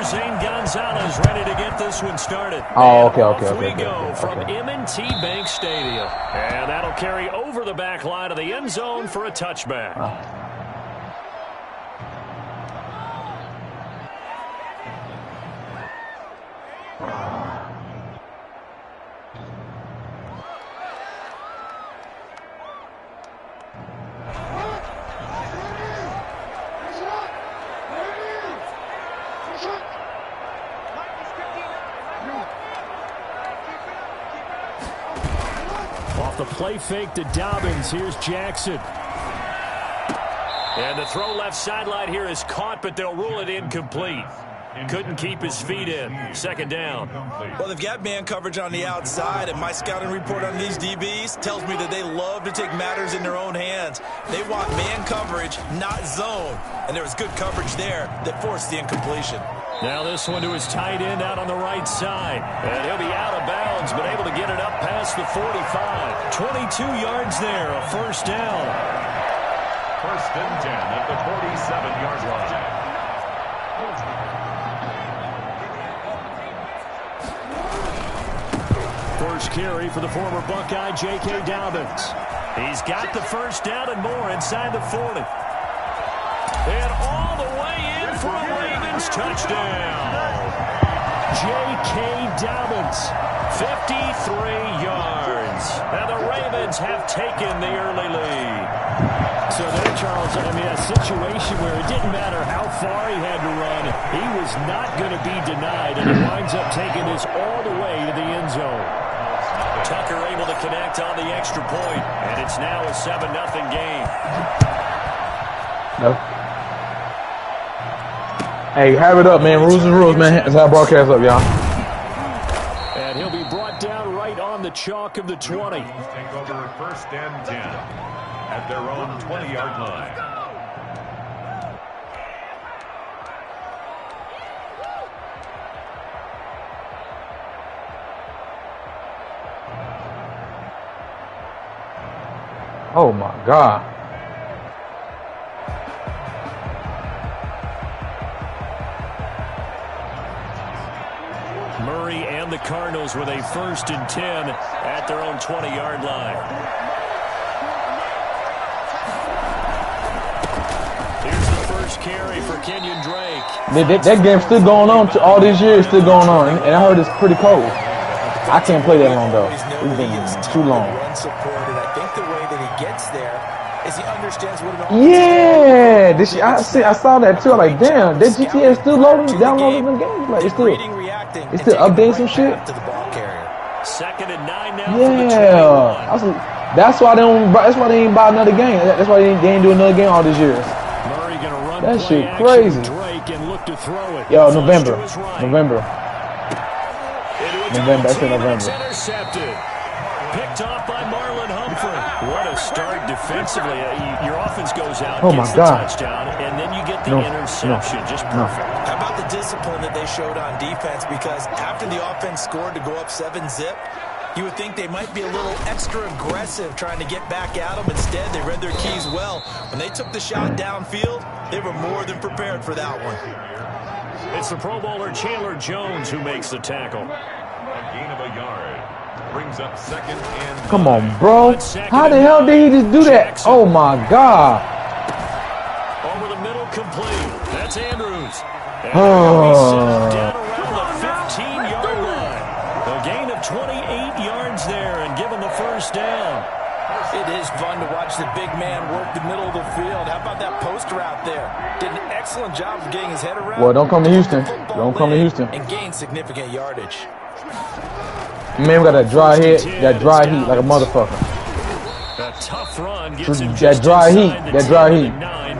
Zane Gonzalez ready to get this one started. Oh, okay. We go from M&T Bank Stadium. And that'll carry over the back line of the end zone for a touchback. Off the play fake to Dobbins. Here's Jackson. And the throw left sideline here is caught, but they'll rule it incomplete. Couldn't keep his feet in. Second down. Well, they've got man coverage on the outside, and my scouting report on these DBs tells me that they love to take matters in their own hands. They want man coverage, not zone. And there was good coverage there that forced the incompletion. Now this one to his tight end out on the right side. And he'll be out of bounds, but able to get it up past the 45. 22 yards there, a first down. First and 10 at the 47-yard line. First carry for the former Buckeye, J.K. Dobbins. He's got the first down and more inside the 40. And all the way in for a Ravens touchdown. J.K. Dobbins, 53 yards. And the Ravens have taken the early lead. So there, Charles, I mean, a situation where it didn't matter how far he had to run, he was not going to be denied, and he winds up taking this all the way to the end zone. Tucker able to connect on the extra point, and it's now a 7-0 game. No. Hey, have it up, man. Rules and rules, man. That's how I broadcast up, y'all. And he'll be brought down right on the chalk of the 20. Take over first and 10 at their own 20-yard line. Oh, my God. Murray and the Cardinals with a 1st and 10 at their own 20-yard line. Here's the first carry for Kenyon Drake. That game's still going on. All these years still going on. And I heard it's pretty cold. I can't play that long, though. It's been too long. I think the way that he gets there is he understands what it all I saw that too. I'm like, damn, that GTA is still downloading the games. Like, it's still updating some shit. Second and 9 now. Yeah, that's why they ain't buy another game. That's why they ain't do another game all these years. Murray gonna run that shit crazy. Drake and look to throw it. Yo, November. I said November. Intercepted. Picked off by Marlon Humphrey. What a start defensively. Your offense goes out, gets the touchdown, and then you get the interception. Just perfect. How about the discipline that they showed on defense? Because after the offense scored to go up 7-zip, you would think they might be a little extra aggressive trying to get back at them. Instead, they read their keys well. When they took the shot downfield, they were more than prepared for that one. It's the Pro Bowler Chandler Jones who makes the tackle. A gain of a yard. Brings up second and... Come on, bro. How the hell did he just do that? Jackson. Oh, my God. Over the middle, complete. That's Andrews. And down around the 15-yard line. A gain of 28 yards there and given the first down. It is fun to watch the big man work the middle of the field. How about that post route there? Did an excellent job of getting his head around. Well, don't come to Houston. Don't come to Houston. And gain significant yardage. Man, we got that dry heat like a motherfucker. A tough run that dry heat,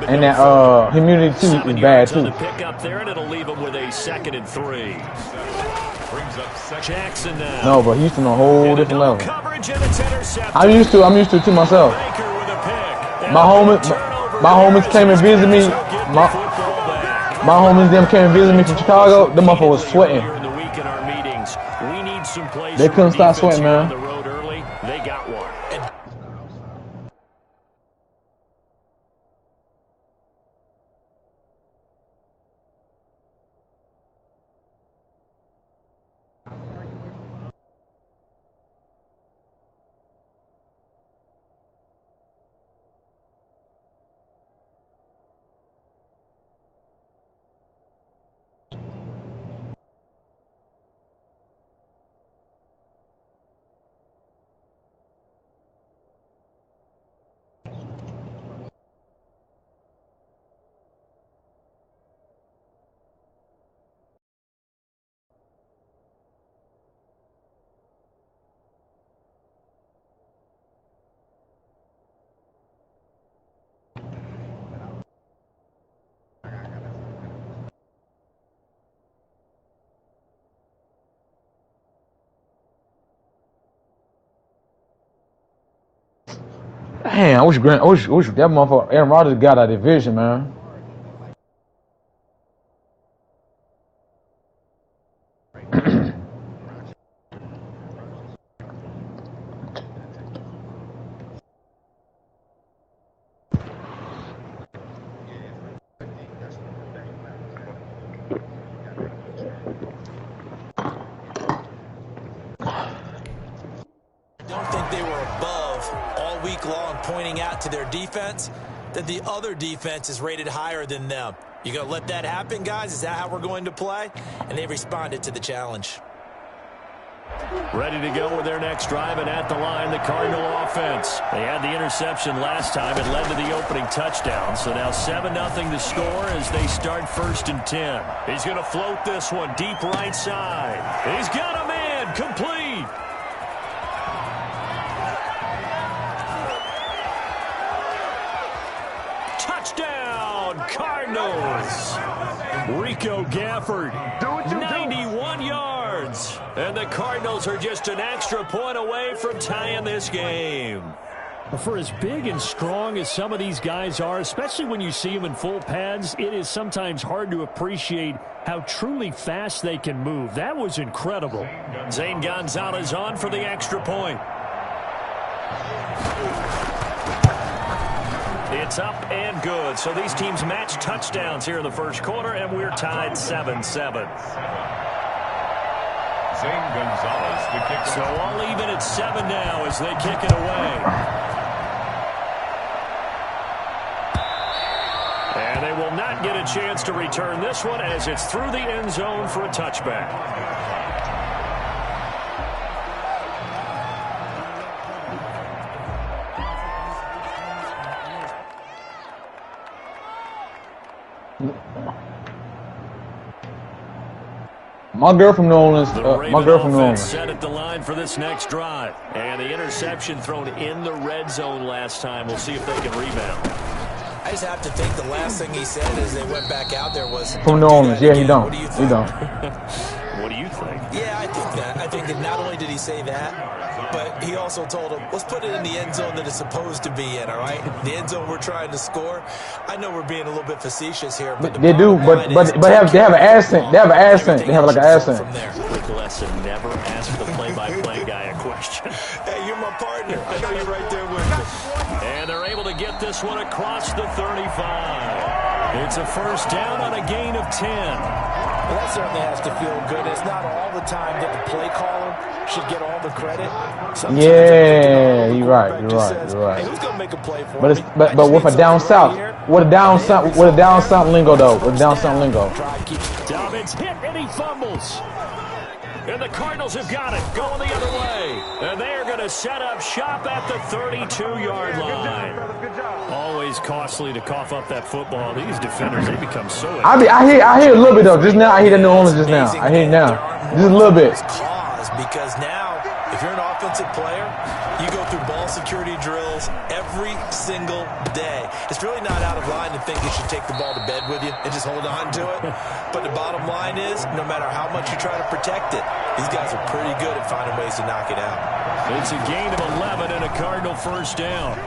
and that humidity too is bad too. Pick up there, and it'll leave him with a 2nd and 3. Jackson now. No, but Houston on a whole different level. I'm used to it too myself. My homies came and visited me. My homies them came and visited me from Chicago. Them motherfuckers was sweating. They couldn't stop sweating, man. Damn, I wish that motherfucker Aaron Rodgers got out of division, man. Pointing out to their defense that the other defense is rated higher than them. You gonna let that happen, guys? Is that how we're going to play? And they responded to the challenge. Ready to go with their next drive, and at the line, the Cardinal offense. They had the interception last time. It led to the opening touchdown. So now 7-0 the score as they start 1st and 10. He's going to float this one deep right side. He's got a man complete. Touchdown, Cardinals. Rico Gafford, 91 yards. And the Cardinals are just an extra point away from tying this game. For as big and strong as some of these guys are, especially when you see them in full pads, it is sometimes hard to appreciate how truly fast they can move. That was incredible. Zane Gonzalez on for the extra point. It's up and good. So these teams match touchdowns here in the first quarter, and we're tied 7-7. Zane Gonzalez, the kicker. So all even at 7 now as they kick it away. And they will not get a chance to return this one as it's through the end zone for a touchback. My girl from New Orleans. Set at the line for this next drive. And the interception thrown in the red zone last time. We'll see if they can rebound. I just have to think the last thing he said as they went back out there was... From New Orleans. Yeah, he don't. What do you think? He don't. What do you think? Yeah, I think that. I think that not only did he say that, but he also told him, let's put it in the end zone that it's supposed to be in, all right? The end zone we're trying to score. I know we're being a little bit facetious here, but they do, but they have an accent. They have an accent. They have like an accent. Quick lesson, never ask the play-by-play guy a question. Hey, you're my partner. I know you're right there with me. And they're able to get this one across the 35. It's a first down on a gain of 10. Well, that certainly has to feel good. It's not all the time that the play caller should get all the credit. Sometimes you're right. Hey, who's gonna make a play for me? But with a down south, with a down south lingo though, with down south lingo. Dobbins hit and he fumbles. And the Cardinals have got it, going the other way. And they're going to set up shop at the 32-yard line. Always costly to cough up that football. These defenders, they become so... I hear a little bit, though. Just now, I hear the New Orleans just now. I hear it now. Just a little bit. Because now, if you're an offensive player, you go through ball security drills every single day. It's really not out of line to think you should take the ball to bed with you and just hold on to it. But the bottom line is, no matter how much you try to protect it, these guys are pretty good at finding ways to knock it out. It's a gain of 11 and a Cardinal first down.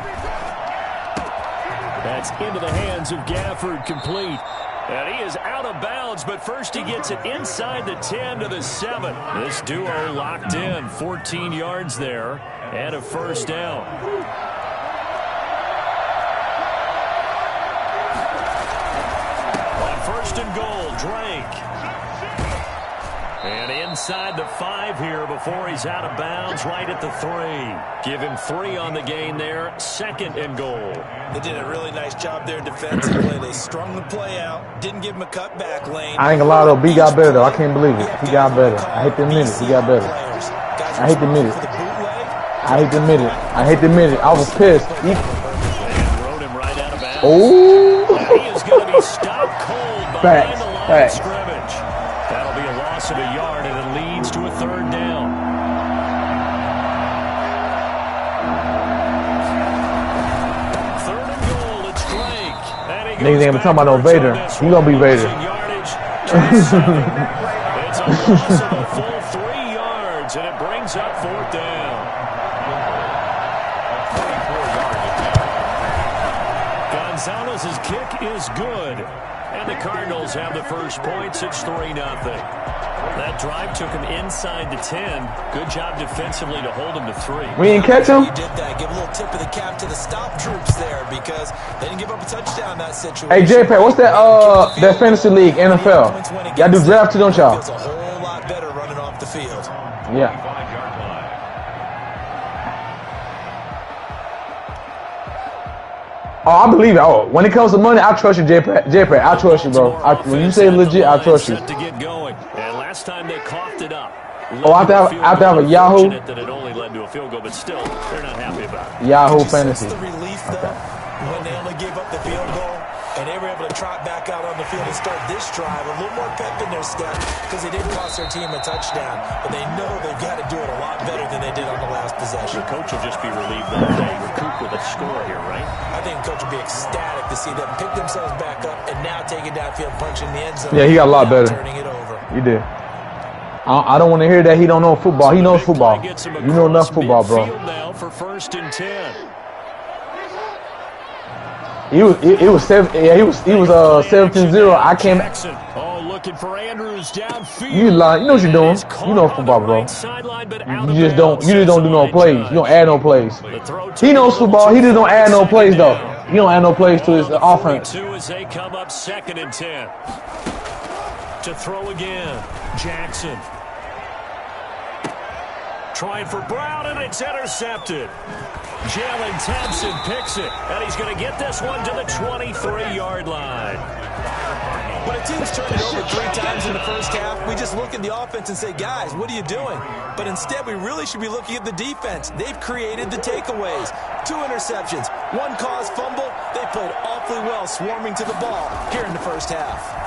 That's into the hands of Gafford, complete. And he is out of bounds, but first he gets it inside the 10 to the 7. This duo locked in, 14 yards there, and a first down. On first and goal, Drake. And inside the 5 here before he's out of bounds, right at the 3. Give him 3 on the gain there, second and goal. They did a really nice job there defensively. They strung the play out, didn't give him a cutback lane. I ain't gonna lie though, B got better though. I can't believe it. He got better. I hate to admit it. He got better. I hate to admit it. I hate to admit it. I hate to admit it. I was pissed. And rode him right out of bounds. Oh! And he is going to be stopped cold behind the line of scrimmage. That'll be a loss of a yard, and it leads to a third down. Third and goal, it's Drake. Niggas ain't talking about no Vader. He gonna be Vader. It's a loss of a full 3 yards, and it brings up fourth down. A 24-yard attempt. Gonzalez's kick is good. And the Cardinals have the first points. It's 3-0. That drive took him inside the 10. Good job defensively to hold him to 3. We didn't catch him? You did that. Give a little tip of the cap to the stop troops there because they didn't give up a touchdown in that situation. Hey, J-Pat, what's that that fantasy league, NFL? Y'all do draft too, don't y'all? Feels a whole lot better running off the field. Yeah. Oh, I believe it. Oh, when it comes to money, I trust you, J-Pat. I trust you, bro. When you say legit, I trust you. To get going. And last time they coughed it up. Oh, I have a Yahoo. That it only led to a field goal, but still, they're not happy about it. Yahoo Fantasy. The relief, though, when they only gave up the field goal, and they were able to trot back out on the field and start this drive a little more pep in their step because they didn't cost their team a touchdown, but they know they've got to do it a lot better than they did on the last possession. The coach will just be relieved that they recoup with a score here, right? I think the coach will be ecstatic to see them pick themselves back up and now take it downfield, punching the end zone. Yeah, he got a lot better. Turning it over. He did. I don't want to hear that he don't know football. He knows football. You know enough football, bro. Now for 1st and 10. He was 17-0. I came. Oh, looking for Andrews downfield. You lying. You know what you're doing. You know football, bro. You just don't do no plays. You don't add no plays. He knows football. He just don't add no plays though. He don't add no plays to his offense. As they come up 2nd and 10. To throw again. Jackson. Trying for Brown, and it's intercepted. Jalen Thompson picks it, and he's going to get this one to the 23-yard line. When a team's turned it over 3 times in the first half, we just look at the offense and say, guys, what are you doing? But instead, we really should be looking at the defense. They've created the takeaways. 2 interceptions, 1 caused fumble. They played awfully well swarming to the ball here in the first half.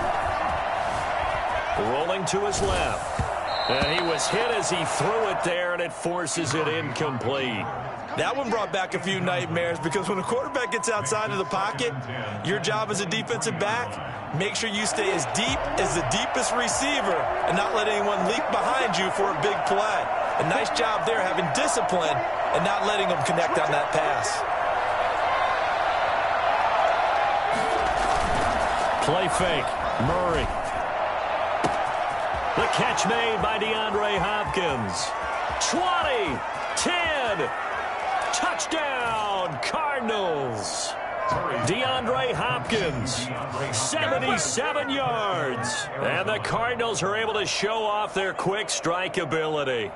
Rolling to his left. And he was hit as he threw it there, and it forces it incomplete. That one brought back a few nightmares because when a quarterback gets outside of the pocket, your job as a defensive back, make sure you stay as deep as the deepest receiver and not let anyone leap behind you for a big play. A nice job there having discipline and not letting them connect on that pass. Play fake. Murray. The catch made by DeAndre Hopkins. 20, 10, touchdown, Cardinals. DeAndre Hopkins, 77 yards. And the Cardinals are able to show off their quick strike ability.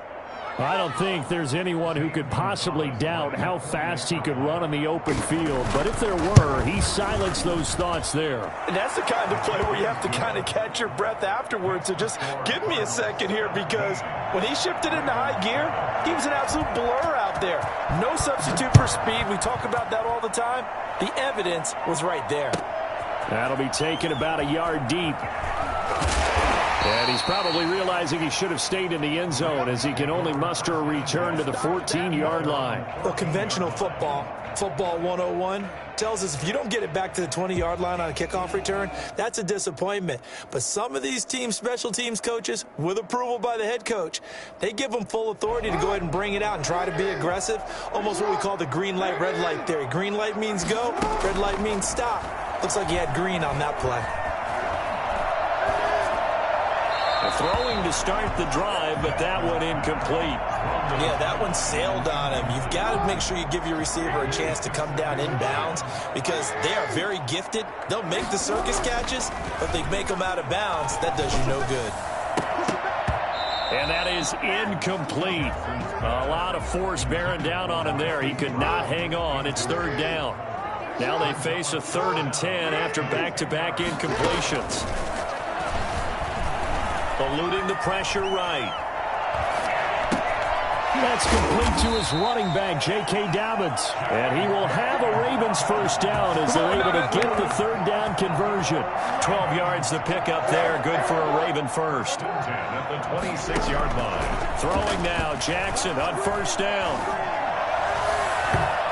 I don't think there's anyone who could possibly doubt how fast he could run in the open field. But if there were, he silenced those thoughts there. And that's the kind of play where you have to kind of catch your breath afterwards. So just give me a second here because when he shifted into high gear, he was an absolute blur out there. No substitute for speed. We talk about that all the time. The evidence was right there. That'll be taken about a yard deep. And he's probably realizing he should have stayed in the end zone as he can only muster a return to the 14-yard line. Well, conventional football 101, tells us if you don't get it back to the 20-yard line on a kickoff return, that's a disappointment. But some of these teams, special teams coaches, with approval by the head coach, they give them full authority to go ahead and bring it out and try to be aggressive. Almost what we call the green light, red light theory. Green light means go, red light means stop. Looks like he had green on that play. Throwing to start the drive, but that one incomplete. Yeah, that one sailed on him. You've got to make sure you give your receiver a chance to come down inbounds because they are very gifted. They'll make the circus catches, but if they make them out of bounds, that does you no good. And that is incomplete. A lot of force bearing down on him there. He could not hang on. It's 3rd down. Now they face a 3rd and 10 after back-to-back incompletions. Eluding the pressure right. That's complete to his running back, J.K. Dobbins. And he will have a Ravens first down as they're able to get the 3rd down conversion. 12 yards the pickup there. Good for a Raven first. 10 at the 26-yard line. Throwing now, Jackson on 1st down.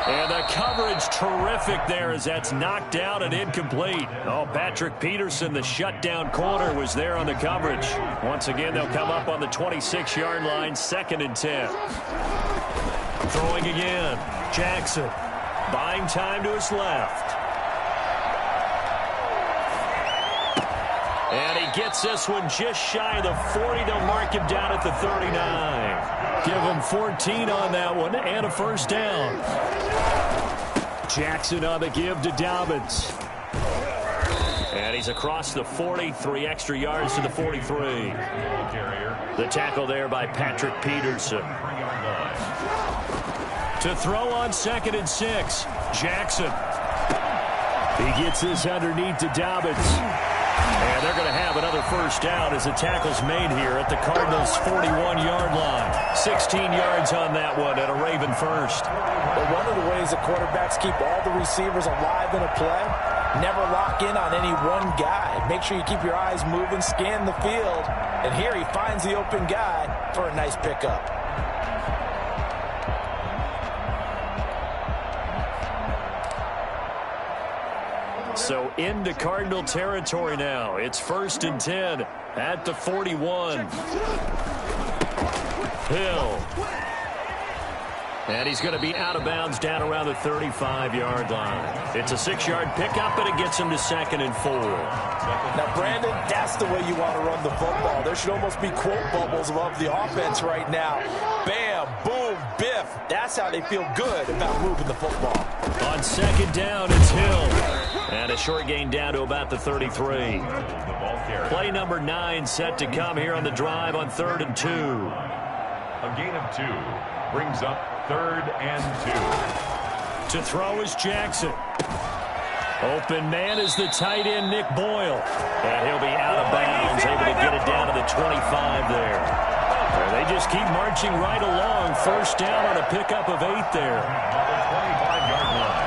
And the coverage terrific there as that's knocked down and incomplete. Oh, Patrick Peterson, the shutdown corner, was there on the coverage. Once again, they'll come up on the 26-yard line, 2nd and 10. Throwing again, Jackson. Buying time to his left. And he gets this one just shy of the 40. They'll mark him down at the 39. Give him 14 on that one and a first down. Jackson on the give to Dobbins. And he's across the 40, 3 extra yards to the 43. The tackle there by Patrick Peterson. To throw on 2nd and 6, Jackson. He gets this underneath to Dobbins. And they're going to have another first down as the tackle's made here at the Cardinals' 41-yard line. 16 yards on that one and a Raven first. But one of the ways the quarterbacks keep all the receivers alive in a play, never lock in on any one guy. Make sure you keep your eyes moving, scan the field. And here he finds the open guy for a nice pickup. So into Cardinal territory now. It's 1st and 10 at the 41. Hill. And he's going to be out of bounds down around the 35-yard line. It's a 6-yard pickup, and it gets him to 2nd and 4. Now, Brandon, that's the way you want to run the football. There should almost be quote bubbles above the offense right now. Bam, boom, biff. That's how they feel good about moving the football. On 2nd down, it's Hill. And a short gain down to about the 33. Play number 9 set to come here on the drive on 3rd and 2. A gain of 2 brings up 3rd and 2. To throw is Jackson. Open man is the tight end, Nick Boyle. And he'll be out of bounds, able to get it down to the 25 there. And they just keep marching right along. First down on a pickup of 8 there. 25-yard line.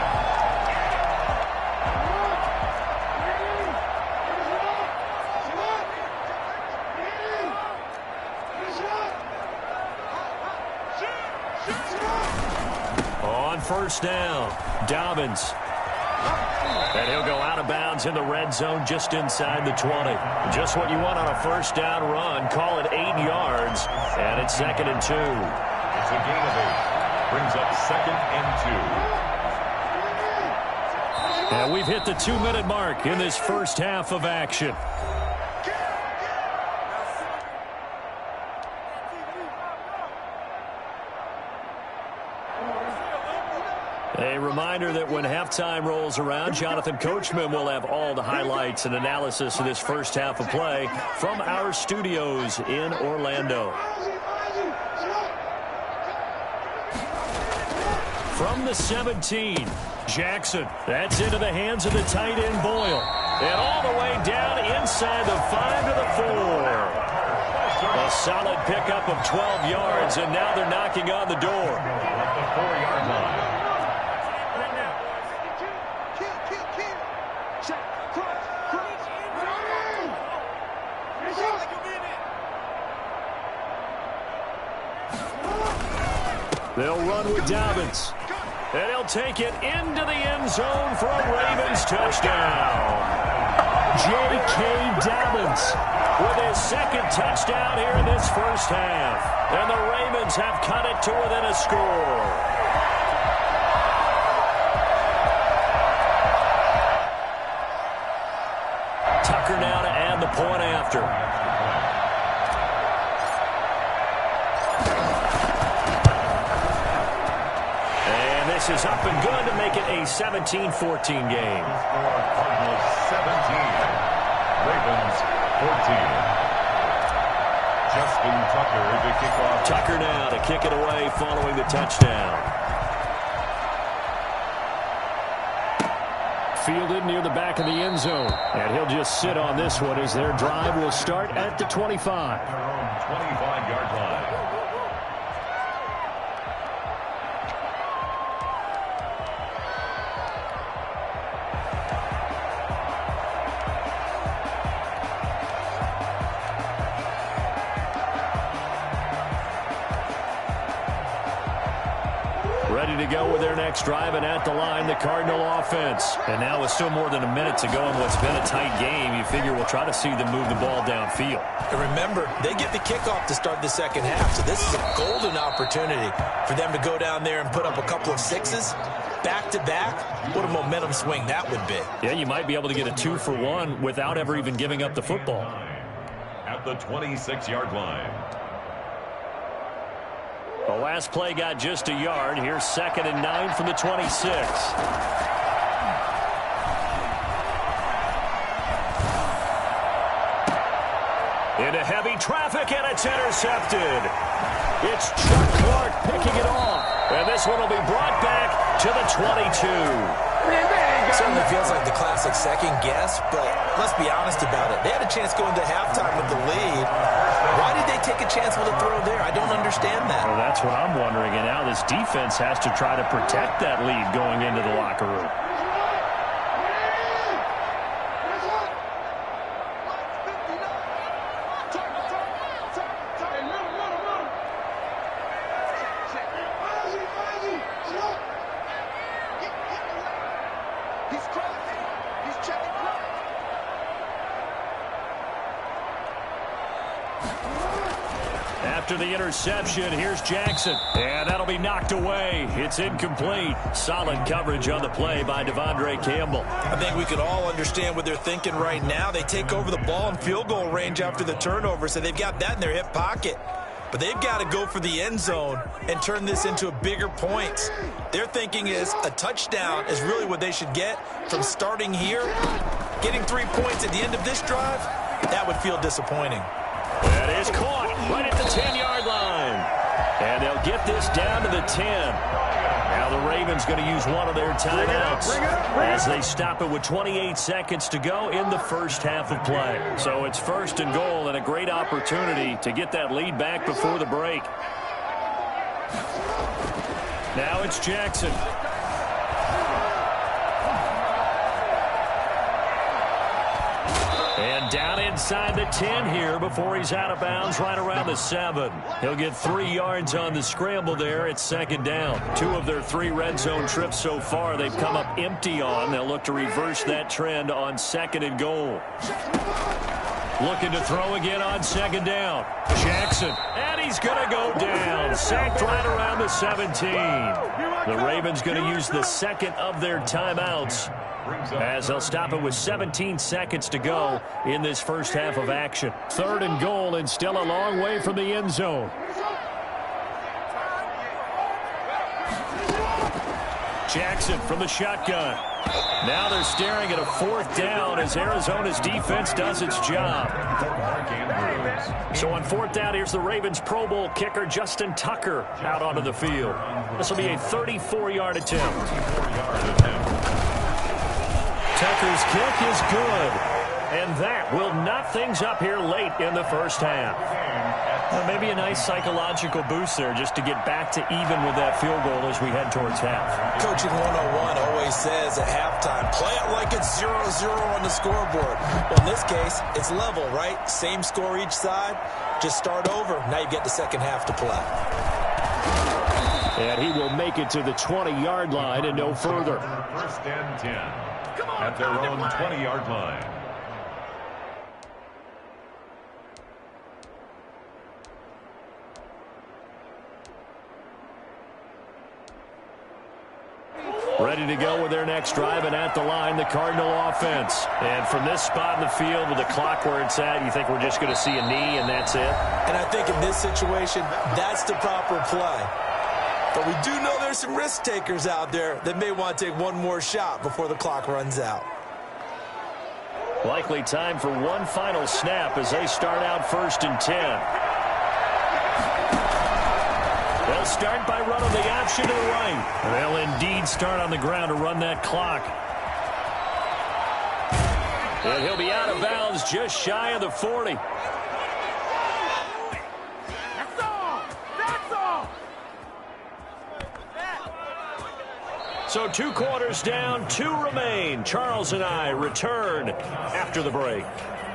On first down, Dobbins. And he'll go out of bounds in the red zone just inside the 20. Just what you want on a first down run. Call it 8 yards. And it's 2nd and 2. It's a gain of 8. Brings up 2nd and 2. And we've hit the 2-minute mark in this first half of action. A reminder that when halftime rolls around, Jonathan Coachman will have all the highlights and analysis of this first half of play from our studios in Orlando. From the 17, Jackson. That's into the hands of the tight end, Boyle. And all the way down inside the 5 to the 4. A solid pickup of 12 yards, and now they're knocking on the door. At the 4-yard line. They'll run with Dobbins. And he'll take it into the end zone for a Ravens touchdown. J.K. Dobbins with his 2nd touchdown here in this first half. And the Ravens have cut it to within a score. Tucker now to add the point after. This is up and good to make it a 17-14 game. Cardinals 17, Ravens 14. Justin Tucker to kick off. Tucker now to kick it away following the touchdown. Fielded near the back of the end zone. And he'll just sit on this one as their drive will start at the 25. Their own 25-yard line. Ready to go with their next drive, and at the line, the Cardinal offense. And now with still more than a minute to go in what's been a tight game, you figure we'll try to see them move the ball downfield. And remember, they get the kickoff to start the second half, so this is a golden opportunity for them to go down there and put up a couple of 6s. back-to-back, what a momentum swing that would be. Yeah, you might be able to get a 2-for-1 without ever even giving up the football. At the 26-yard line. The last play got just a yard. Here's 2nd and 9 from the 26. Into heavy traffic, and it's intercepted. It's Chuck Clark picking it off. And this one will be brought back to the 22. It certainly feels like the classic second guess, but let's be honest about it. They had a chance going into halftime with the lead. Why did they take a chance with a throw there? I don't understand that. Well, that's what I'm wondering. And now this defense has to try to protect that lead going into the locker room. After the interception, here's Jackson. And that'll be knocked away. It's incomplete. Solid coverage on the play by Devondre Campbell. I think we can all understand what they're thinking right now. They take over the ball in field goal range after the turnover, so they've got that in their hip pocket. But they've got to go for the end zone and turn this into a bigger points. Their thinking is a touchdown is really what they should get from starting here. Getting 3 points at the end of this drive, that would feel disappointing. That is caught right at the 10-yard line. And they'll get this down to the 10. Now the Ravens going to use one of their timeouts as they stop it with 28 seconds to go in the first half of play. So it's 1st and goal and a great opportunity to get that lead back before the break. Now it's Jackson. And down inside the 10 here before he's out of bounds right around the 7. He'll get 3 yards on the scramble there. It's 2nd down. 2 of their 3 red zone trips so far they've come up empty on. They'll look to reverse that trend on 2nd and goal. Looking to throw again on 2nd down. Jackson. And he's going to go down. Sacked right around the 17. The Ravens going to use the 2nd of their timeouts as they'll stop it with 17 seconds to go in this first half of action. 3rd and goal and still a long way from the end zone. Jackson from the shotgun. Now they're staring at a 4th down as Arizona's defense does its job. So on 4th down, here's the Ravens Pro Bowl kicker Justin Tucker out onto the field. This will be a 34-yard attempt. Tucker's kick is good. And that will knock things up here late in the first half. Well, maybe a nice psychological boost there just to get back to even with that field goal as we head towards half. Coaching 101 always says at halftime, play it like it's 0-0 on the scoreboard. Well, in this case, it's level, right? Same score each side. Just start over. Now you get the second half to play. And he will make it to the 20-yard line and no further. 1st and 10 at their own 20-yard line. Ready to go with their next drive, and at the line, the Cardinal offense. And from this spot in the field with the clock where it's at, you think we're just going to see a knee and that's it? And I think in this situation, that's the proper play. But we do know there's some risk takers out there that may want to take one more shot before the clock runs out. Likely time for one final snap as they start out 1st and 10. They'll start by running the option to the right. They'll indeed start on the ground to run that clock. And he'll be out of bounds just shy of the 40. That's all! That's all! So 2 quarters down, 2 remain. Charles and I return after the break.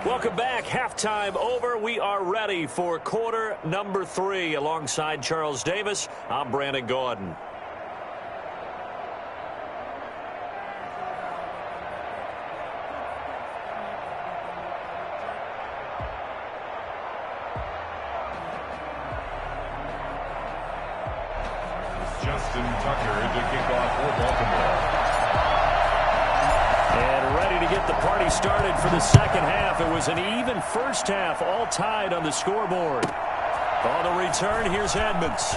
Welcome back. Halftime over. We are ready for quarter number 3. Alongside Charles Davis, I'm Brandon Gaudin. Justin Tucker to kick off for Baltimore. And ready to get the party started for the second half. It was an even first half, all tied on the scoreboard. On the return, here's Edmonds.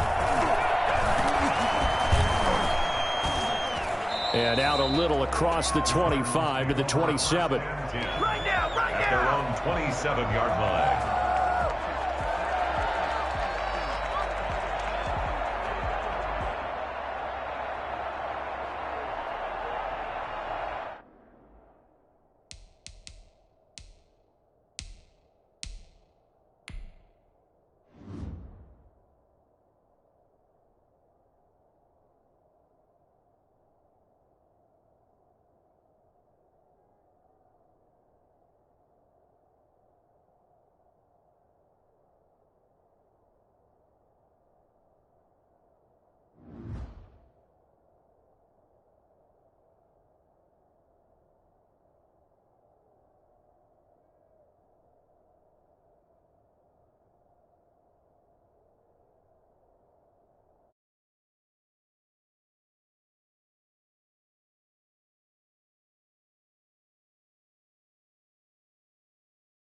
And out a little across the 25 to the 27. Right now, right at their own 27-yard line.